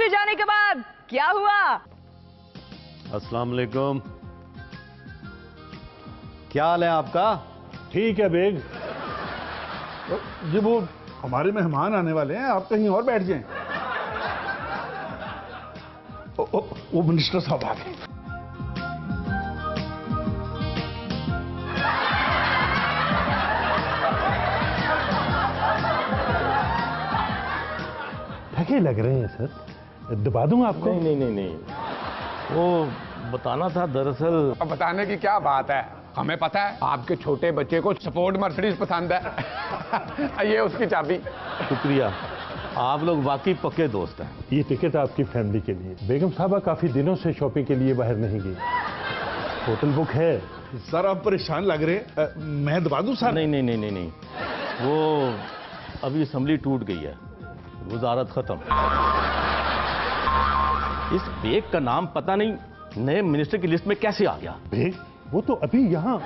कश्मीर जाने के बाद क्या हुआ? अस्सलाम वालेकुम। क्या हाल है आपका? ठीक है बेग जी, वो हमारे मेहमान आने वाले हैं, आप कहीं और बैठ जाएं। वो मिनिस्टर साहब आ गए। थके लग रहे हैं सर, दबा दूं आपको? नहीं नहीं नहीं नहीं, वो बताना था दरअसल। अब बताने की क्या बात है, हमें पता है आपके छोटे बच्चे को स्पोर्ट मर्सिडीज पसंद है। ये उसकी चाबी। शुक्रिया, आप लोग वाकई पक्के दोस्त हैं। ये टिकट आपकी फैमिली के लिए। बेगम साहबा काफी दिनों से शॉपिंग के लिए बाहर नहीं गई, होटल बुक है। सर आप परेशान लग रहे, मैं दबा दूं सर? नहीं नहीं नहीं नहीं नहीं, वो अभी असेंबली टूट गई है, वजारत खत्म। इस बेग का नाम पता नहीं नए मिनिस्टर की लिस्ट में कैसे आ गया? बेग? वो तो अभी यहाँ।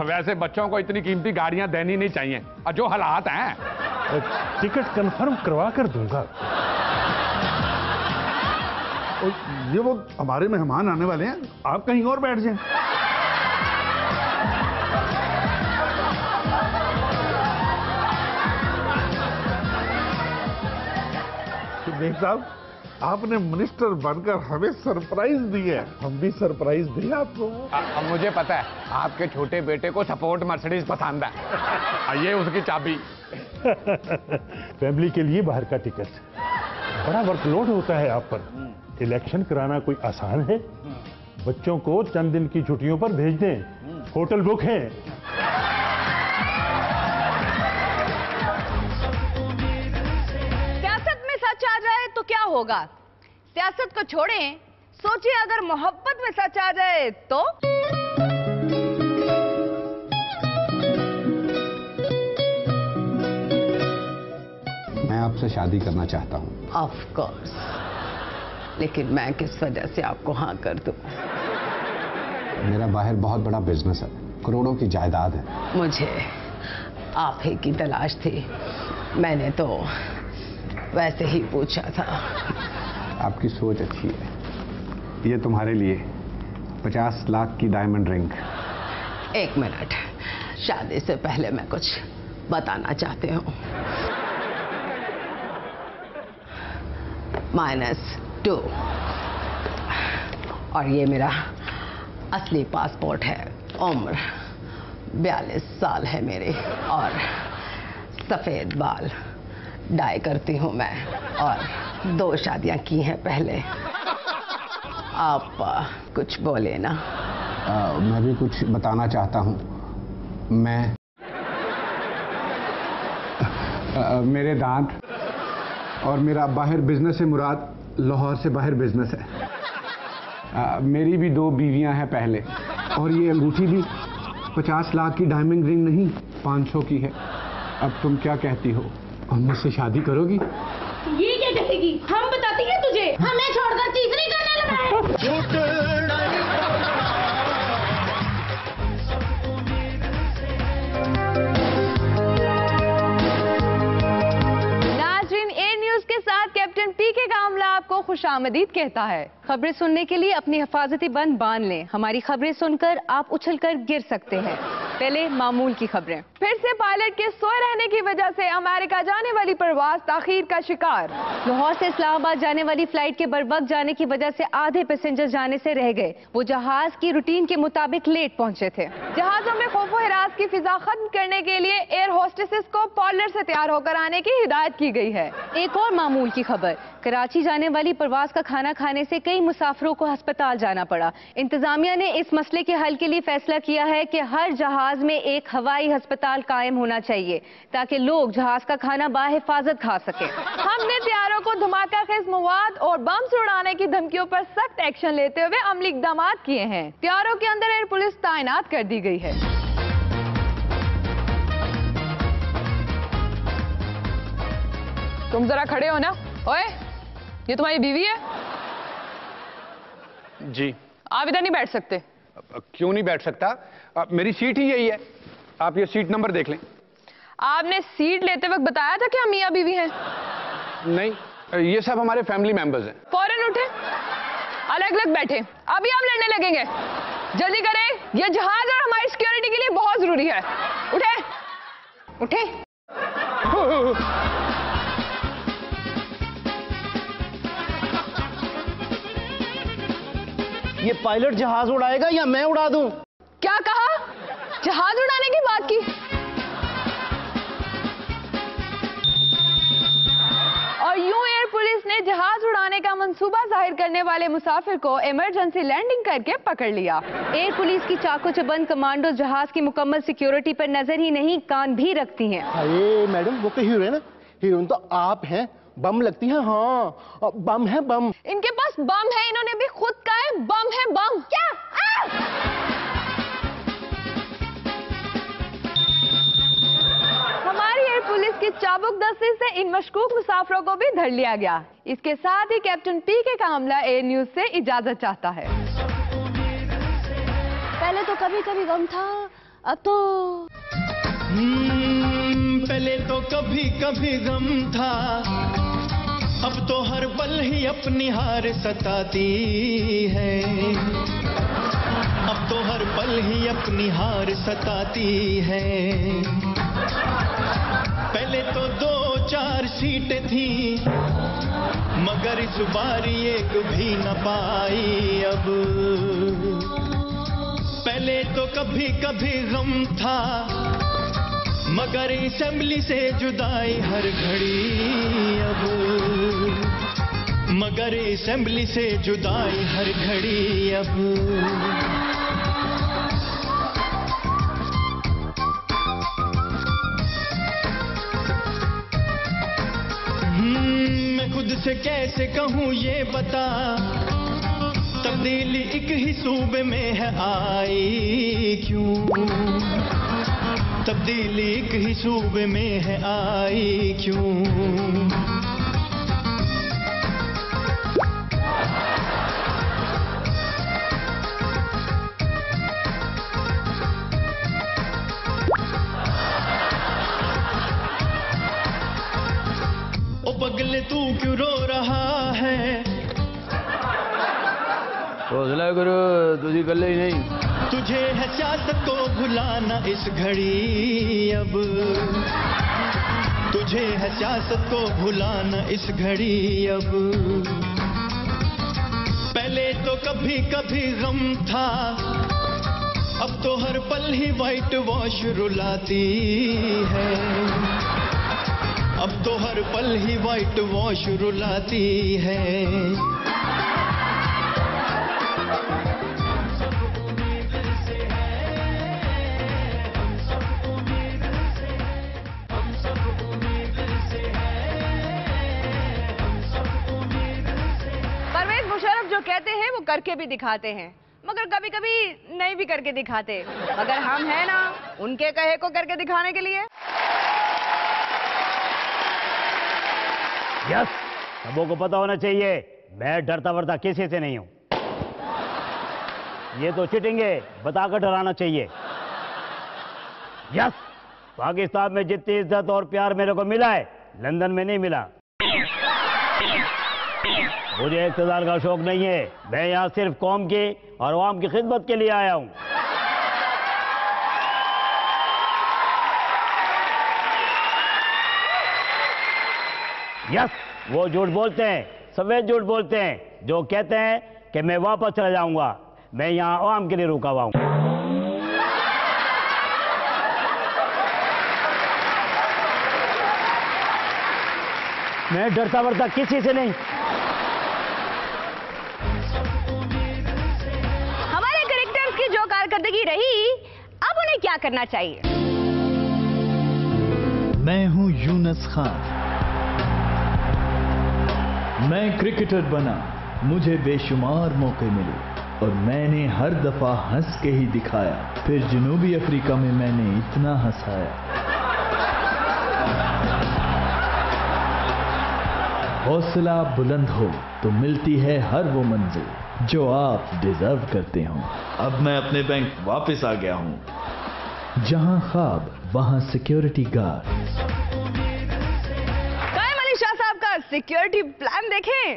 वैसे बच्चों को इतनी कीमती गाड़ियां देनी नहीं चाहिए, और जो हालात हैं। टिकट कंफर्म करवा कर दूंगा। और ये वो हमारे मेहमान आने वाले हैं, आप कहीं और बैठ जाएं। देख साहब, आपने मिनिस्टर बनकर हमें सरप्राइज दी है, हम भी सरप्राइज दें आपको। अब मुझे पता है आपके छोटे बेटे को स्पोर्ट मर्सिडीज पसंद है। ये उसकी चाबी। फैमिली के लिए बाहर का टिकट, बड़ा वर्कलोड होता है आप पर। इलेक्शन कराना कोई आसान है? बच्चों को चंद दिन की छुट्टियों पर भेज दें, होटल बुक है। आ जाए तो क्या होगा? सियासत को छोड़ें, सोचिए अगर मोहब्बत में सच आ जाए तो? मैं आपसे शादी करना चाहता हूँ। ऑफ कोर्स, लेकिन मैं किस वजह से आपको हाँ कर दूं? मेरा बाहर बहुत बड़ा बिजनेस है, करोड़ों की जायदाद है। मुझे आप ही की तलाश थी, मैंने तो वैसे ही पूछा था। आपकी सोच अच्छी है। ये तुम्हारे लिए 50 लाख की डायमंड रिंग। एक मिनट, शादी से पहले मैं कुछ बताना चाहती हूँ। -2 और ये मेरा असली पासपोर्ट है। उम्र 42 साल है मेरी और सफेद बाल, डाई करती हूँ मैं और 2 शादियां की हैं पहले। आप कुछ बोले ना? मैं भी कुछ बताना चाहता हूँ। मैं मेरे दांत और मेरा बाहर बिजनेस से मुराद लाहौर से बाहर बिजनेस है। मेरी भी 2 बीवियां हैं पहले, और ये अंगूठी भी 50 लाख की डायमंड रिंग नहीं 500 की है। अब तुम क्या कहती हो, हम मुझसे शादी करोगी? ये क्या कहेगी? हम बताती हैं तुझे, हमें छोड़कर तीसरी करने लगा है। नाज़रीन, ए न्यूज के साथ कैप्टन पीके का अमला आपको खुशामदीद कहता है। खबरें सुनने के लिए अपनी हिफाजती बंद बांध लें। हमारी खबरें सुनकर आप उछलकर गिर सकते हैं। पहले मामूल की खबरें। फिर से पायलट के सोए रहने की वजह से अमेरिका जाने वाली परवाज ताखीर का शिकार। लाहौर से इस्लामाबाद जाने वाली फ्लाइट के बरवक्त जाने की वजह से आधे पैसेंजर जाने से रह गए। वो जहाज की रूटीन के मुताबिक लेट पहुंचे थे। जहाजों में खौफ व हिरास की फिजा खत्म करने के लिए एयर होस्टेसेस को पॉलर से तैयार होकर आने की हिदायत की गई है। एक और मामूल की खबर। कराची जाने वाली परवाज का खाना खाने से कई मुसाफिरों को अस्पताल जाना पड़ा। इंतजामिया ने इस मसले के हल के लिए फैसला किया है कि हर जहाज में एक हवाई अस्पताल कायम होना चाहिए ताकि लोग जहाज का खाना बाहिफाजत खा सके। हमने तैयारों को धमाका खेज मवाद और बम उड़ाने की धमकियों पर सख्त एक्शन लेते हुए अमली इकदाम किए हैं। तैयारों के अंदर एयर पुलिस तैनात कर दी गई है। तुम जरा खड़े हो ना। ओए, ये तुम्हारी बीवी है? जी। आप इधर नहीं बैठ सकते। क्यों नहीं बैठ सकता? मेरी सीट ही यही है, आप ये सीट नंबर देख लें। आपने सीट लेते वक्त बताया था कि हम मियां बीवी हैं? नहीं, ये सब हमारे फैमिली मेंबर्स हैं। फौरन उठे, अलग अलग बैठे, अभी हम लड़ने लगेंगे। जल्दी करें, ये जहाज और हमारी सिक्योरिटी के लिए बहुत जरूरी है। उठे उठे। ये पायलट जहाज उड़ाएगा या मैं उड़ा दूं? क्या कहा? जहाज उड़ाने की बात की? और यूं एयर पुलिस ने जहाज उड़ाने का मंसूबा जाहिर करने वाले मुसाफिर को इमरजेंसी लैंडिंग करके पकड़ लिया। एयर पुलिस की चाको चबंद कमांडो जहाज की मुकम्मल सिक्योरिटी पर नजर ही नहीं, कान भी रखती हैं। अरे मैडम, वो तो हीरोइन है, हीरोइन तो आप हैं। बम लगती है। हाँ, बम है बम। इनके पास बम है, इन्होंने भी खुद कहा है बम है बम। क्या? हमारी एयर पुलिस की चाबुक दस्ती से इन मशकूक मुसाफिरों को भी धर लिया गया। इसके साथ ही कैप्टन पीके कामला एयर न्यूज से इजाजत चाहता है। पहले तो कभी कभी गम था, अब तो पहले तो कभी कभी गम था, अब तो हर पल ही अपनी हार सताती है। अब तो हर पल ही अपनी हार सताती है। पहले तो 2-4 सीटें थी, मगर इस बार एक भी न पाई अब। पहले तो कभी कभी गम था, मगर असेंबली से जुदाई हर घड़ी अब। मगर असेंबली से जुदाई हर घड़ी अब। मैं खुद से कैसे कहूँ ये बता, तब्दीली एक ही सूबे में है आई क्यों? तब्दीली एक ही सूबे में है आई क्यों? ओ पगले तू क्यों रो रहा है? हौसला करो, तुझी कल ही नहीं। तुझे है सियासत को भुलाना इस घड़ी अब। तुझे है सियासत को भुलाना इस घड़ी अब। पहले तो कभी कभी गम था, अब तो हर पल ही व्हाइट वॉश रुलाती है। अब तो हर पल ही व्हाइट वॉश रुलाती है। जो कहते हैं वो करके भी दिखाते हैं, मगर कभी कभी नहीं भी करके दिखाते। मगर हम हैं ना उनके कहे को करके दिखाने के लिए। यस, सबों को पता होना चाहिए मैं डरता वरता किसी से नहीं हूं। ये तो चीटिंग है, बताकर डराना चाहिए। यस, पाकिस्तान में जितनी इज्जत और प्यार मेरे को मिला है लंदन में नहीं मिला। मुझे इक़्तिदार का शौक नहीं है, मैं यहाँ सिर्फ कौम की और अवाम की खिदमत के लिए आया हूँ। यस, वो झूठ बोलते हैं, सफेद झूठ बोलते हैं जो कहते हैं कि मैं वापस चला जाऊंगा। मैं यहाँ अवाम के लिए रुका हुआ हूँ। मैं डरता वरता किसी से नहीं। हमारे कैरेक्टर्स की जो कारकर्दगी रही, अब उन्हें क्या करना चाहिए? मैं हूं यूनुस खान, मैं क्रिकेटर बना, मुझे बेशुमार मौके मिले और मैंने हर दफा हंस के ही दिखाया। फिर जनूबी अफ्रीका में मैंने इतना हंसाया। हौसला बुलंद हो तो मिलती है हर वो मंजिल जो आप डिजर्व करते हो। अब मैं अपने बैंक वापस आ गया हूं, जहां ख्वाब वहां सिक्योरिटी गार्ड। कायम अली शाह साहब का सिक्योरिटी प्लान देखें।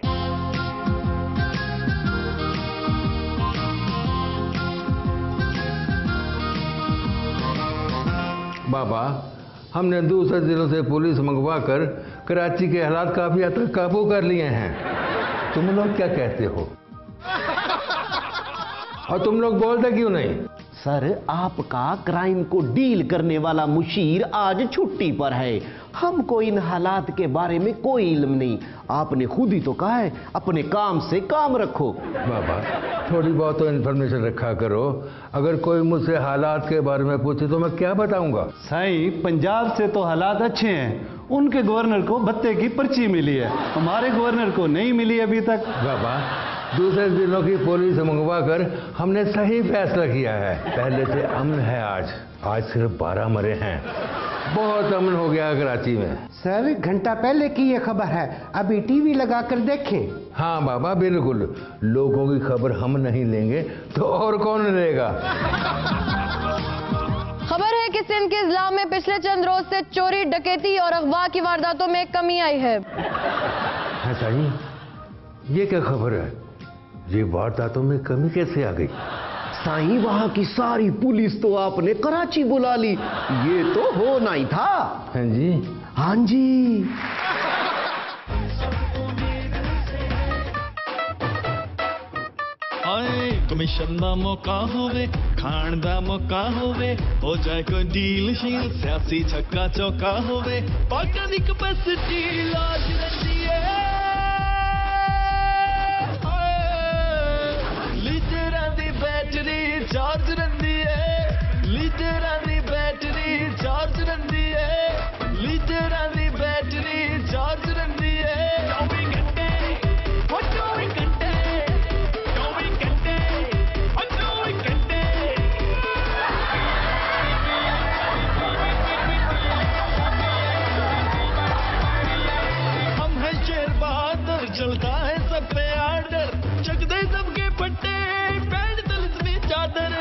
बाबा, हमने दूसरे जिलों से पुलिस मंगवा कर कराची के हालात काफी हद तक काबू कर लिए हैं। तुम लोग क्या कहते हो? और तुम लोग बोलते क्यों नहीं? सर, आपका क्राइम को डील करने वाला मुशीर आज छुट्टी पर है। हमको इन हालात के बारे में कोई इल्म नहीं। आपने खुद ही तो कहा है अपने काम से काम रखो। बाबा, थोड़ी बहुत तो इन्फॉर्मेशन रखा करो। अगर कोई मुझसे हालात के बारे में पूछे तो मैं क्या बताऊंगा? साईं, पंजाब से तो हालात अच्छे हैं। उनके गवर्नर को भत्ते की पर्ची मिली है, हमारे गवर्नर को नहीं मिली अभी तक। बाबा, दूसरे जिलों की पुलिस मंगवा कर हमने सही फैसला किया है। पहले से अमन है। आज सिर्फ 12 मरे हैं। बहुत अमन हो गया कराची में। सर, घंटा पहले की ये खबर है, अभी टीवी लगा कर देखें। हाँ बाबा, बिल्कुल। लोगों की खबर हम नहीं लेंगे तो और कौन लेगा? खबर है कि सिंध के इजलाम में पिछले चंद रोज से चोरी, डकैती और अगवा की वारदातों में कमी आई है। साईं, ये क्या खबर है? ये वारदातों में कमी कैसे आ गई? साईं, वहां की सारी पुलिस तो आपने कराची बुला ली। ये तो होना ही था। हाँ जी, हाँ जी। कमीशन दा मौका होवे, खाण दा मौका होवे, हो जाए कोई डील शील, सियासी छक्का चौका होवे, पार्टियां दी कैपेसिटी लाज रही है। लीडरां दी बैटरी चार्ज रही है, लीडरां दी बैटरी चार्ज रही है, लीडरां दी बैटरी चार्ज रही है। 24 घंटे, 24 घंटे, 24 घंटे, 24 घंटे। हम है शेर बहादुर, चलता है सब पे आर्डर, चक दे सबके पट्टे, पैर तलत में चादर,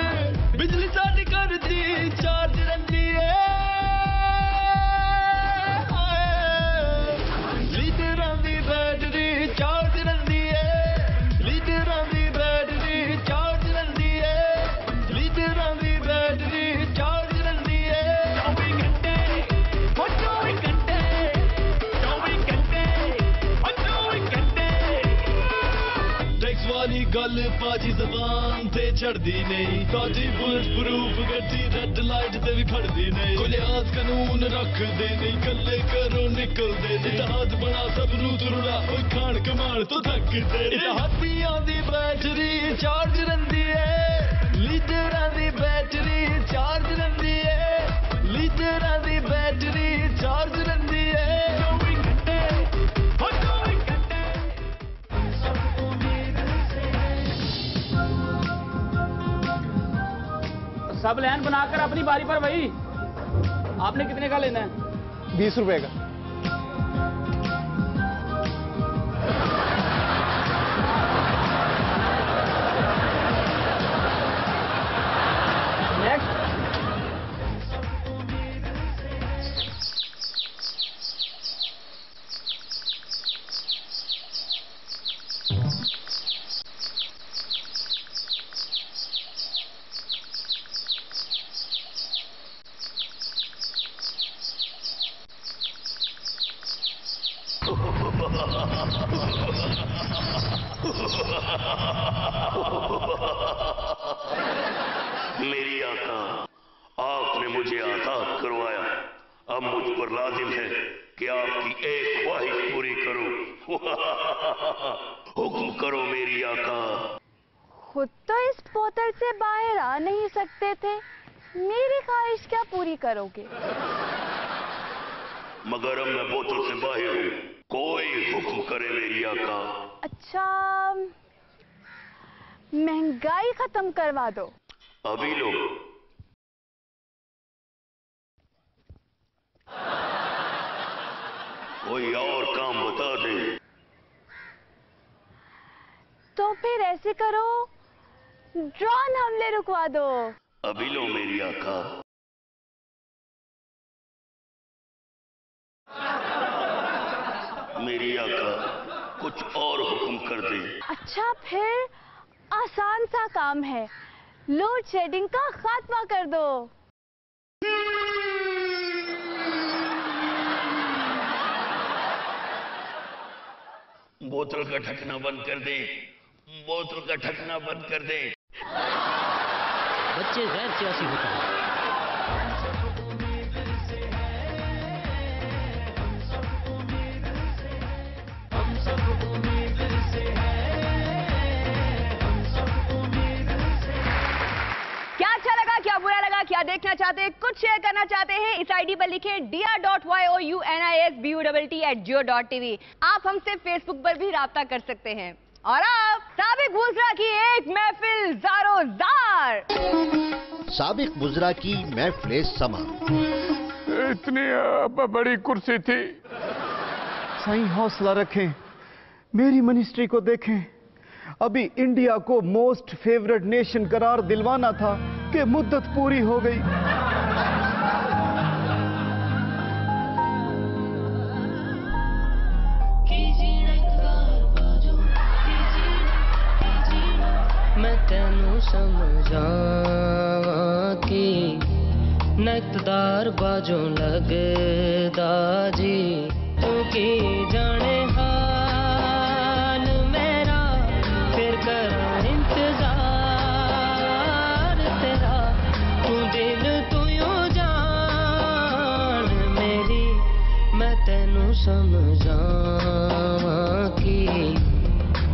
बिजली साड़ी कर दी चार्ज रही है। लीडरां दी बैटरी चार्ज रही है, लीडरां दी बैटरी चार्ज रही है, लीडरां दी बैटरी चार्ज रही है। 24 घंटे, 24 घंटे, 24 घंटे, 24 घंटे। टैक्स वाली गल पाजी जबान ते चढ़दी नहीं, ताजी बुलेट प्रूफ गड्डी रेड लाइट ते भी खड़दी नहीं, कोई लिहाज कानून रखदे नहीं, कल्ले करो निकलदे नहीं, इतिहाद बना सब नू तुरड़ा, कोई खान कमाण तो थकदे। इतिहादियां दी बैटरी चार्ज रही है, लीडरां दी बैटरी चार्ज रही है, लीडरां दी बैटरी चार्ज रही है। 24 घंटे, 24 घंटे। सब लाइन बनाकर अपनी बारी पर वही। आपने कितने का लेना है? 20 रुपए का। नेक्स्ट। मेरी आका, आपने मुझे आजाद करवाया, अब मुझ पर लाजिम है कि आपकी एक ख्वाहिश पूरी करूं। हुक्म करो मेरी आका। खुद तो इस बोतल से बाहर आ नहीं सकते थे, मेरी ख्वाहिश क्या पूरी करोगे? मगर अब मैं बोतल से बाहर हूं, कोई हुक्म करे मेरी आका। अच्छा, महंगाई खत्म करवा दो। अभी लो। कोई और काम बता दे। तो फिर ऐसे करो, ड्रोन हमले रुकवा दो। अभी लो मेरी आका। मेरी आका, कुछ और हुक्म कर दे। अच्छा, फिर आसान सा काम है, लोड शेडिंग का खात्मा कर दो। बोतल का ढकना बंद कर दे, बोतल का ढकना बंद कर दे। बच्चे गैर सियासी होते हैं। क्या अच्छा लगा, क्या बुरा लगा, क्या देखना चाहते हैं, कुछ शेयर करना चाहते हैं, इस आईडी पर लिखें dr.younisbuwt@geo.tv। आप हमसे फेसबुक पर भी राब्ता कर सकते हैं। और अब साबिक बुजरा की एक महफिल ज़ारो ज़ार। साबिक बुजरा की महफिल समा। इतनी बड़ी कुर्सी थी। साईं हौसला रखें, मेरी मिनिस्ट्री को देखें। अभी इंडिया को मोस्ट फेवरेट नेशन करार दिलवाना था कि मुद्दत पूरी हो गई। मैं तेनू समझा कि नकदार बाजों लगदा जी, तू की जाने हाल मेरा, फिर कर इंतजार तेरा, तू दिल तू यूं जान मेरी, मैं तेनू समझा कि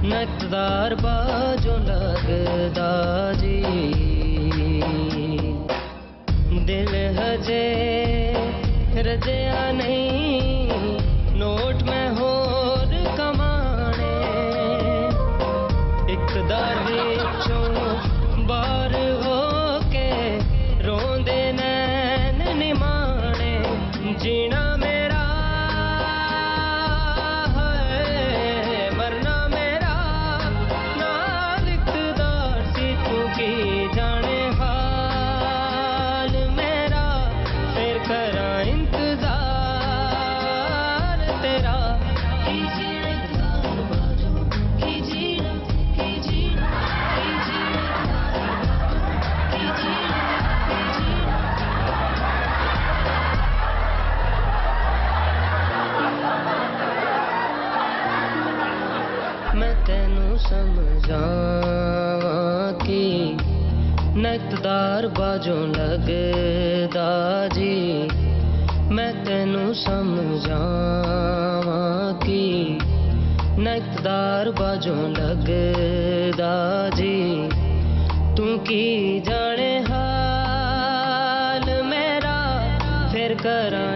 नकदार बाजों लगदा जी, दिल हजे रजया नहीं, नोट में होर कमाने, इकतदार विचों बार होके रोंदे नैन निमाने, जीना मेरा है मरना मेरा, नाल इकतदार सी तू की जाने हाल मेरा, फिर करा इंतजार तेरा। मैं तेनू समझा कि नकदार बाजों लगदा जी, मैं तेनू समझा कि नकदार बाजों लगदा जी, तू की जाने हाल मेरा, फिर करा